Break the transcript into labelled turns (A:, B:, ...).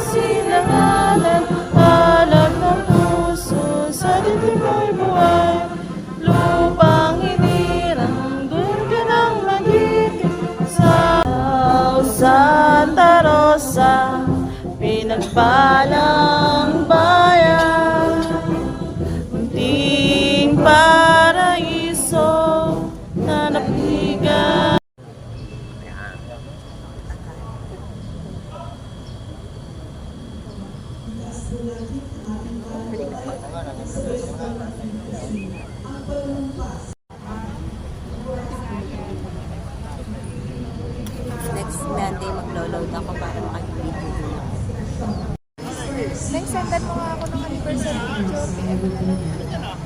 A: Silanganan, alam ng puso, sa dibdib mo'y buhay. Lupang hinirang, doon ka nang magiging sa Santa Rosa, pinagpalang bayan. Munting paraiso na napigan.
B: Next Monday maglo-load ako para makag-video.
C: Nag-sendan mo nga ako ng anniversary picture.